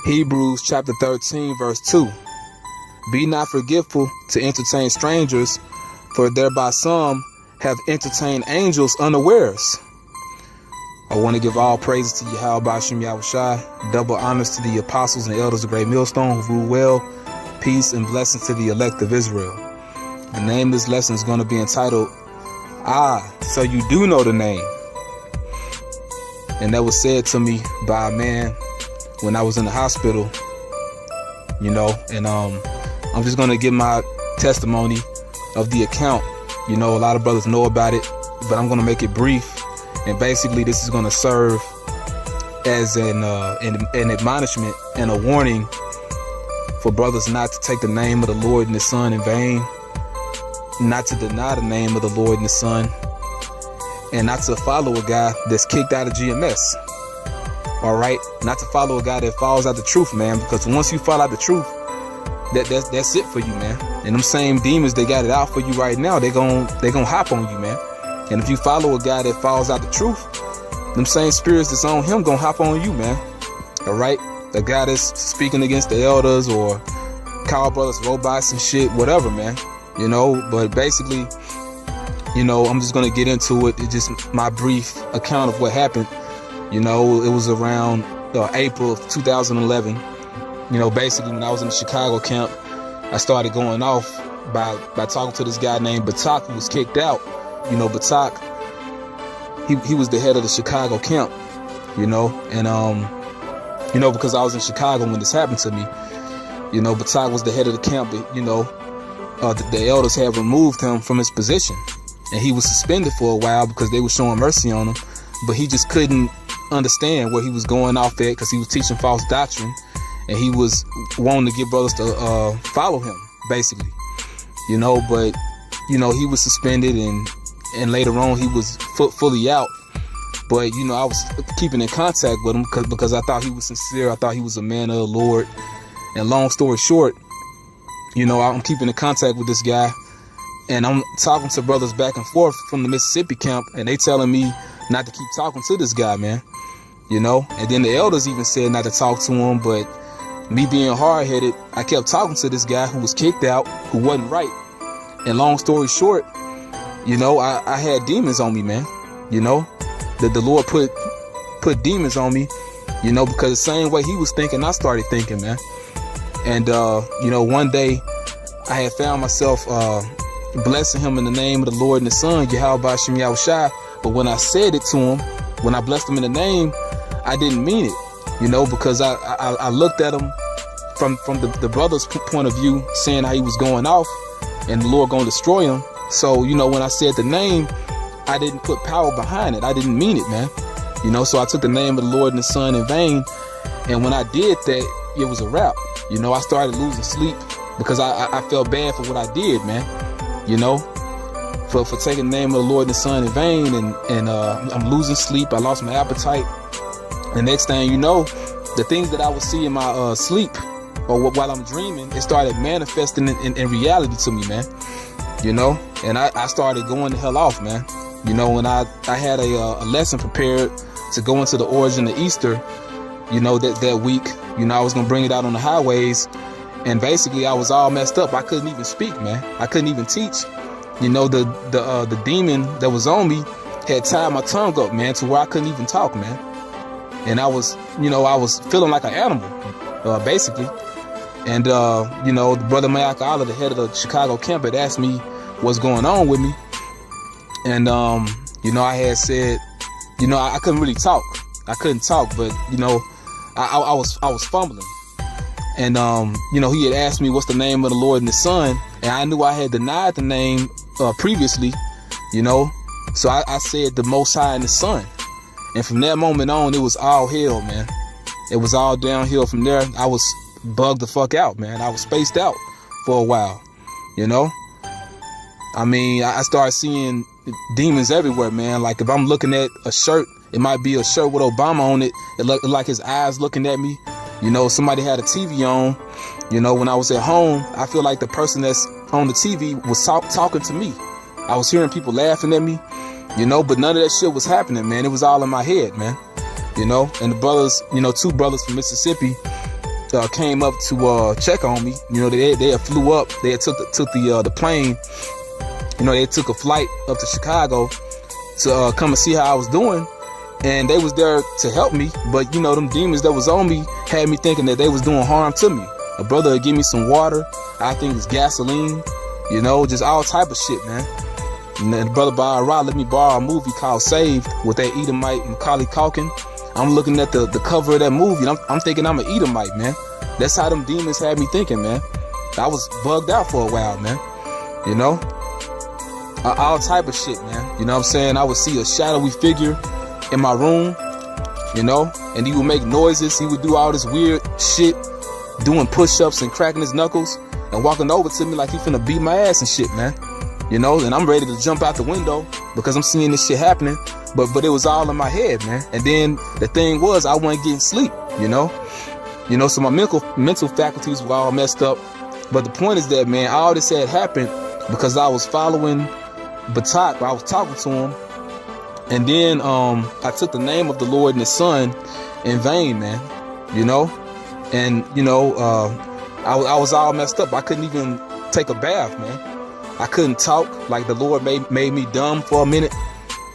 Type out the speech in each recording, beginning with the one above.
Hebrews chapter 13 verse 2. Be not forgetful to entertain strangers, for thereby some have entertained angels unawares. I want to give all praises to Yahweh Shem Yahushai, double honors to the apostles and elders of Great Millstone who rule well, peace and blessings to the elect of Israel. The name of this lesson is going to be entitled, So You Do Know the Name. And that was said to me by a man when I was in the hospital, and I'm just going to give my testimony of the account. A lot of brothers know about it, but I'm going to make it brief. And basically, this is going to serve as an admonishment and a warning for brothers not to take the name of the Lord and the Son in vain, not to deny the name of the Lord and the Son, and not to follow a guy that's kicked out of GMS. All right, not to follow a guy that falls out the truth, man. Because once you fall out the truth, that's it for you, man. And them same demons, they got it out for you right now. They gon' hop on you, man. And if you follow a guy that falls out the truth, them same spirits that's on him gonna hop on you, man. All right, the guy that's speaking against the elders or call brothers robots and shit, whatever, man. But basically, I'm just gonna get into it. It's just my brief account of what happened. It was around April of 2011. Basically when I was in the Chicago camp, I started going off by talking to this guy named Batak, who was kicked out. Batak, he was the head of the Chicago camp, because I was in Chicago when this happened to me. Batak was the head of the camp, but, the elders had removed him from his position. And he was suspended for a while because they were showing mercy on him. But he just couldn't understand where he was going off at because he was teaching false doctrine. And he was wanting to get brothers to follow him, basically. But, he was suspended and later on he was fully out. But, I was keeping in contact with him because I thought he was sincere. I thought he was a man of the Lord. And long story short, I'm keeping in contact with this guy. And I'm talking to brothers back and forth from the Mississippi camp, and they telling me not to keep talking to this guy, man. And then the elders even said not to talk to him, but me being hard-headed, I kept talking to this guy who was kicked out, who wasn't right. And long story short, I had demons on me, man. The Lord put demons on me, because the same way he was thinking, I started thinking, man. And, one day I had found myself blessing him in the name of the Lord and the Son, Yahweh Shem Yahushai. But when I said it to him, when I blessed him in the name, I didn't mean it, because I looked at him from the brother's point of view, saying how he was going off and the Lord going to destroy him. So, when I said the name, I didn't put power behind it. I didn't mean it, man. So I took the name of the Lord and the Son in vain. And when I did that, it was a wrap. I started losing sleep because I felt bad for what I did, man. For taking the name of the Lord and the Son in vain, and I'm losing sleep. I lost my appetite. The next thing you know, the things that I would see in my sleep or while I'm dreaming, it started manifesting in reality to me, man. And I started going the hell off, man. When I had a lesson prepared to go into the origin of Easter, that week, I was gonna bring it out on the highways. And basically, I was all messed up. I couldn't even speak, man. I couldn't even teach. The demon that was on me had tied my tongue up, man, to where I couldn't even talk, man. And I was feeling like an animal, basically. And, the brother Mayak Allah, the head of the Chicago camp, had asked me what's going on with me. And, I had said, I couldn't really talk. I couldn't talk, but, I was fumbling. And, he had asked me what's the name of the Lord and the Son. And I knew I had denied the name previously, So I said the Most High and the Son. And from that moment on, it was all hell, man. It was all downhill from there. I was bugged the fuck out, man. I was spaced out for a while, I started seeing demons everywhere, man. Like if I'm looking at a shirt, it might be a shirt with Obama on it. It looked like his eyes looking at me. Somebody had a TV on. When I was at home, I feel like the person that's on the TV was talking to me. I was hearing people laughing at me, but none of that shit was happening, man. It was all in my head, man. And the brothers, 2 brothers from Mississippi, came up to check on me. You know, they had flew up. They had took the plane. You know, they took a flight up to Chicago to come and see how I was doing. And they was there to help me. But, you know, them demons that was on me had me thinking that they was doing harm to me. A brother would give me some water. I think it's gasoline. You know, just all type of shit, man. And then brother Barra let me borrow a movie called Saved with that Edomite Macaulay Culkin. I'm looking at the cover of that movie, and I'm thinking I'm an Edomite, man. That's how them demons had me thinking, man. I was bugged out for a while, man. You know? All type of shit, man. You know what I'm saying? I would see a shadowy figure in my room, you know? And he would make noises. He would do all this weird shit, doing push-ups and cracking his knuckles and walking over to me like he finna beat my ass and shit, man. You know, and I'm ready to jump out the window because I'm seeing this shit happening. But it was all in my head, man. And then the thing was, I wasn't getting sleep, you know? You know, so my mental faculties were all messed up. But the point is that, man, all this had happened because I was following Batak. I was talking to him. And then I took the name of the Lord and His Son in vain, man. You know? And, you know, I was all messed up. I couldn't even take a bath, man. I couldn't talk. Like the Lord made me dumb for a minute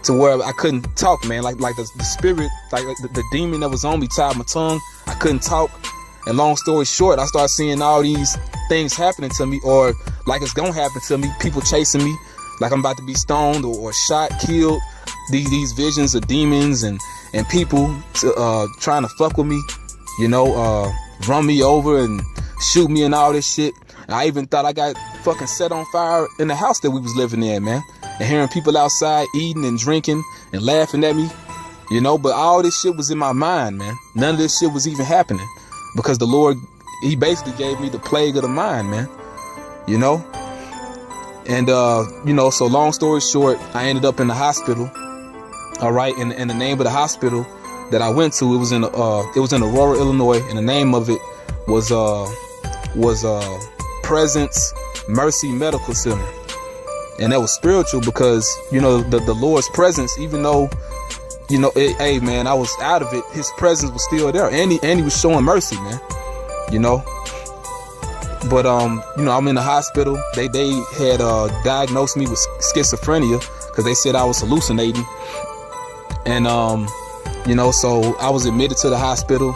to where I couldn't talk, man. Like the spirit, like the demon that was on me tied my tongue. I couldn't talk. And long story short, I started seeing all these things happening to me, or like it's gonna happen to me. People chasing me, like I'm about to be stoned or shot, killed. These visions of demons and people trying to fuck with me, you know, run me over and shoot me and all this shit. I even thought I got fucking set on fire in the house that we was living in, man. And hearing people outside eating and drinking and laughing at me, you know. But all this shit was in my mind, man. None of this shit was even happening because the Lord, He basically gave me the plague of the mind, man. You know. And you know, so long story short, I ended up in the hospital. All right, and the name of the hospital that I went to, it was in Aurora, Illinois, and the name of it was Presence Mercy Medical Center. And that was spiritual because, you know, the Lord's presence, even though, you know, hey man, I was out of it, His presence was still there, and he was showing mercy, man. You know. But you know, I'm in the hospital. They had diagnosed me with schizophrenia because they said I was hallucinating. And you know, so I was admitted to the hospital.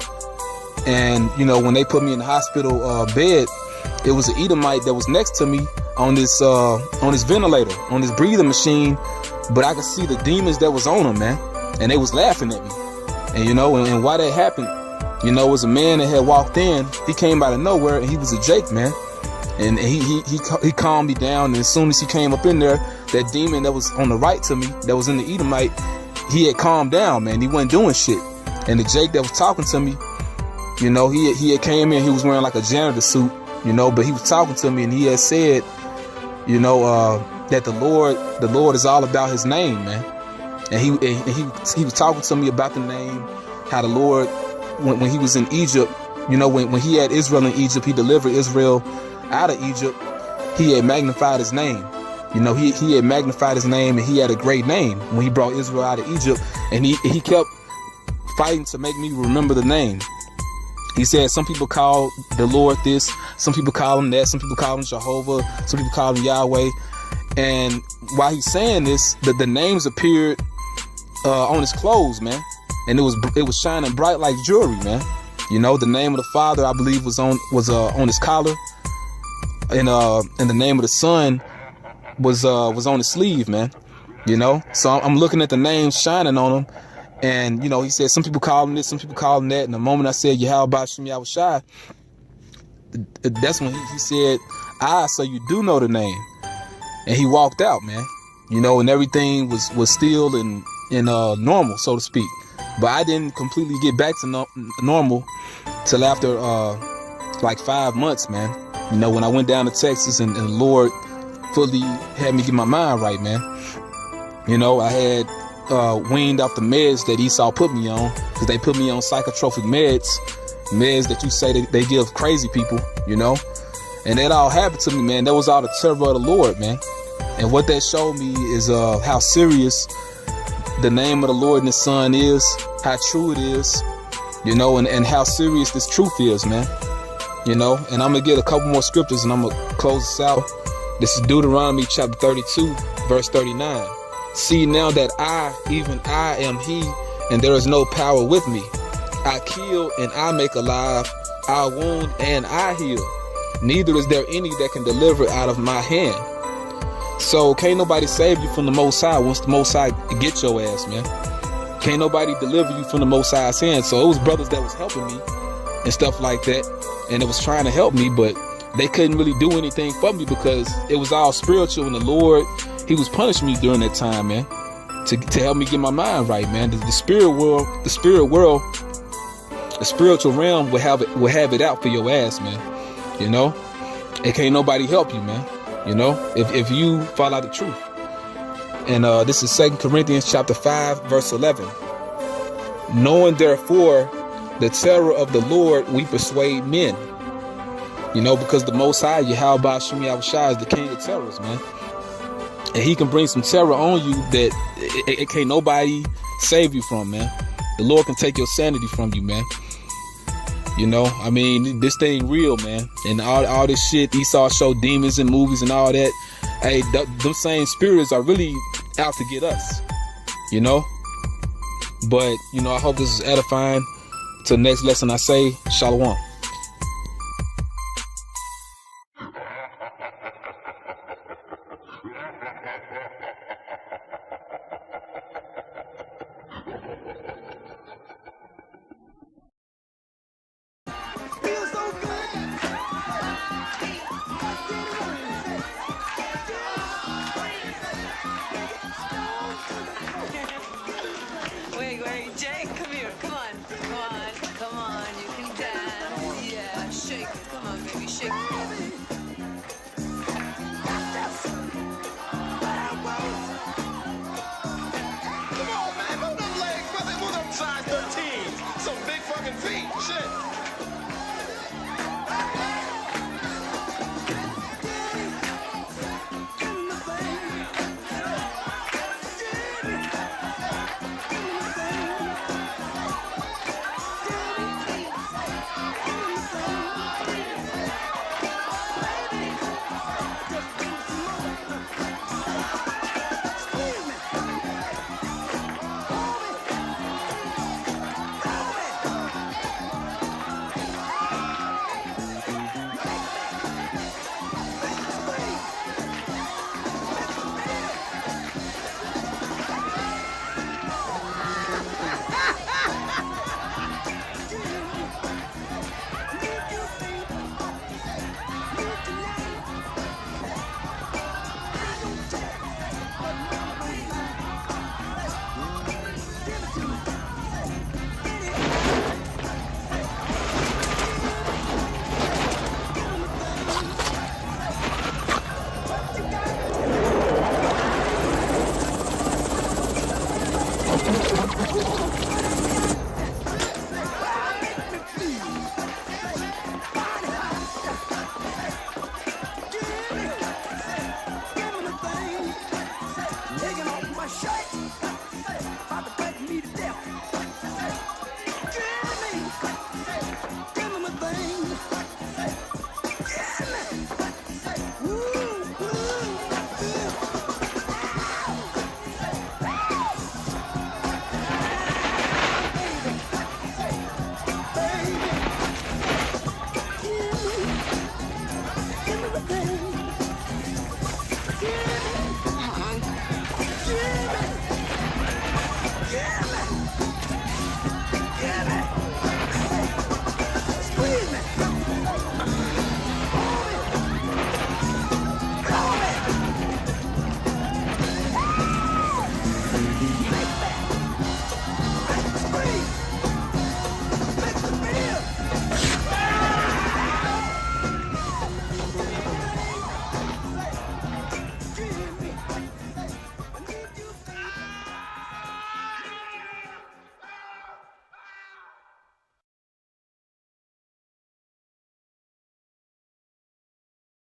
And you know, when they put me in the hospital bed, it was an Edomite that was next to me on this ventilator, on this breathing machine. But I could see the demons that was on him, man, and they was laughing at me. And you know, and why that happened, you know, it was a man that had walked in. He came out of nowhere, and he was a Jake, man. And he calmed me down. And as soon as he came up in there, that demon that was on the right to me, that was in the Edomite, he had calmed down, man. He wasn't doing shit. And the Jake that was talking to me, you know, he had came in. He was wearing like a janitor suit, you know, but he was talking to me, and he had said, you know, that the Lord is all about His name, man. And he was talking to me about the name, how the Lord, when He was in Egypt, you know, when He had Israel in Egypt, He delivered Israel out of Egypt. He had magnified His name. You know, he had magnified His name, and He had a great name when He brought Israel out of Egypt. And he kept fighting to make me remember the name. He said some people call the Lord this, some people call Him that, some people call Him Jehovah, some people call Him Yahweh. And while he's saying this, the names appeared on His clothes, man. And it was shining bright like jewelry, man. You know, the name of the Father, I believe, was on His collar, and the name of the Son was on His sleeve, man. You know, so I'm looking at the names shining on Him. And, you know, he said some people call Him this, some people call Him that. And the moment I said, Yahweh Bashim Yahushai, that's when he said, so you do know the name. And he walked out, man. You know, and everything was still and normal, so to speak. But I didn't completely get back to normal till after like 5 months, man. You know, when I went down to Texas and the Lord fully had me get my mind right, man. You know, I had weaned off the meds that Esau put me on, because they put me on psychotropic meds that you say they give crazy people, you know. And that all happened to me, man. That was all the terror of the Lord, man. And what that showed me is how serious the name of the Lord and His Son is, how true it is, you know, and how serious this truth is, man. You know, and I'm gonna get a couple more scriptures and I'm gonna close this out. This is Deuteronomy chapter 32, verse 39. See now that I, even I, am he, and there is no power with me. I kill and I make alive, I wound and I heal. Neither is there any that can deliver out of my hand. So can't nobody save you from the Most High once the Most High get your ass, man. Can't nobody deliver you from the Most High's hand. So it was brothers that was helping me and stuff like that, and it was trying to help me, but they couldn't really do anything for me because it was all spiritual, and the Lord, he was punishing me during that time, man, to help me get my mind right, man. The spiritual realm will have it out for your ass, man. You know, and can't nobody help you, man. You know, if you fall out the truth. And this is 2 Corinthians chapter 5, verse 11. Knowing therefore the terror of the Lord, we persuade men. You know, because the Most High, Yahweh Shem Yahushua, is the King of terrors, man. And he can bring some terror on you that it can't nobody save you from, man. The Lord can take your sanity from you, man. You know, I mean, this thing real, man. And all this shit, Esau show demons in movies and all that. Hey, them same spirits are really out to get us, you know. But, you know, I hope this is edifying. Till next lesson, I say, Shalom.